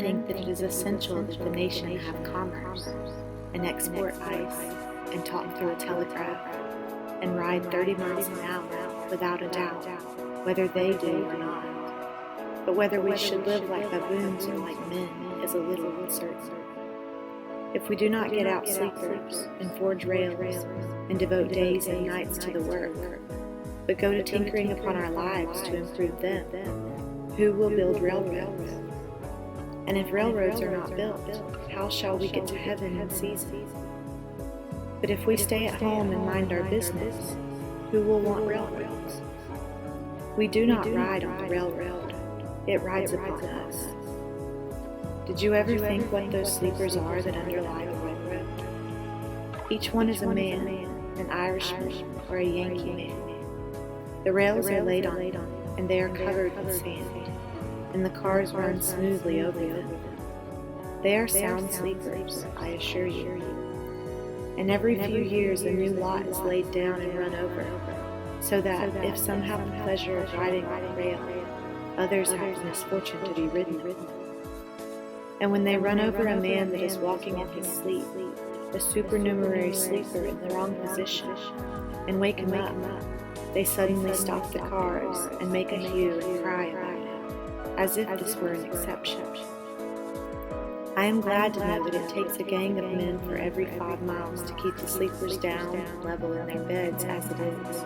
think that it is essential that the nation have commerce, and export ice, and talk through a telegraph, and ride 30 miles an hour without a doubt, whether they do or not. But whether we should live like baboons or like men is a little uncertain. If we do not get out sleepers and forge rails and devote days and nights to the work, but go to tinkering upon our lives to improve them, who will build railroads? And if railroads are not built, how shall we get to heaven in season? But if we stay at home and mind our business, who will want railroads? We do not ride on the railroad, it rides upon us. Did you ever think what those sleepers are that underlie the railroad? Each one is a man, an Irishman, or a Yankee man. The rails are laid on, and they are covered with sand, and the cars run smoothly over them. They are sound sleepers, I assure you. And every few years a new lot is laid down and run over, so that if some have the pleasure of riding on a rail, others have the misfortune to be ridden. And when they run over a man that is walking in his sleep, a supernumerary sleeper in the wrong position, and wake him up, they suddenly stop the cars and make a hue and cry about it, as if this were an exception. I am glad to know that it takes a gang of men for every 5 miles to keep the sleepers down and level in their beds as it is,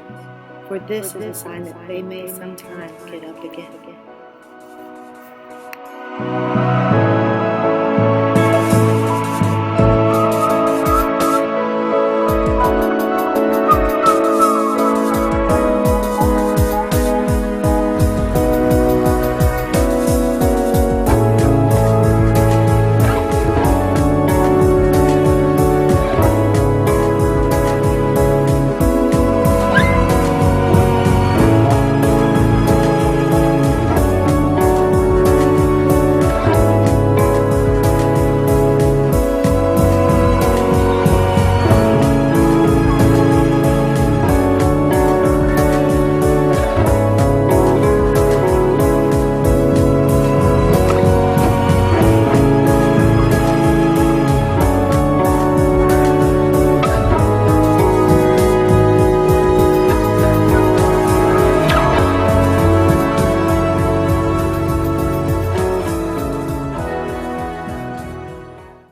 for this is a sign that they may sometime get up again.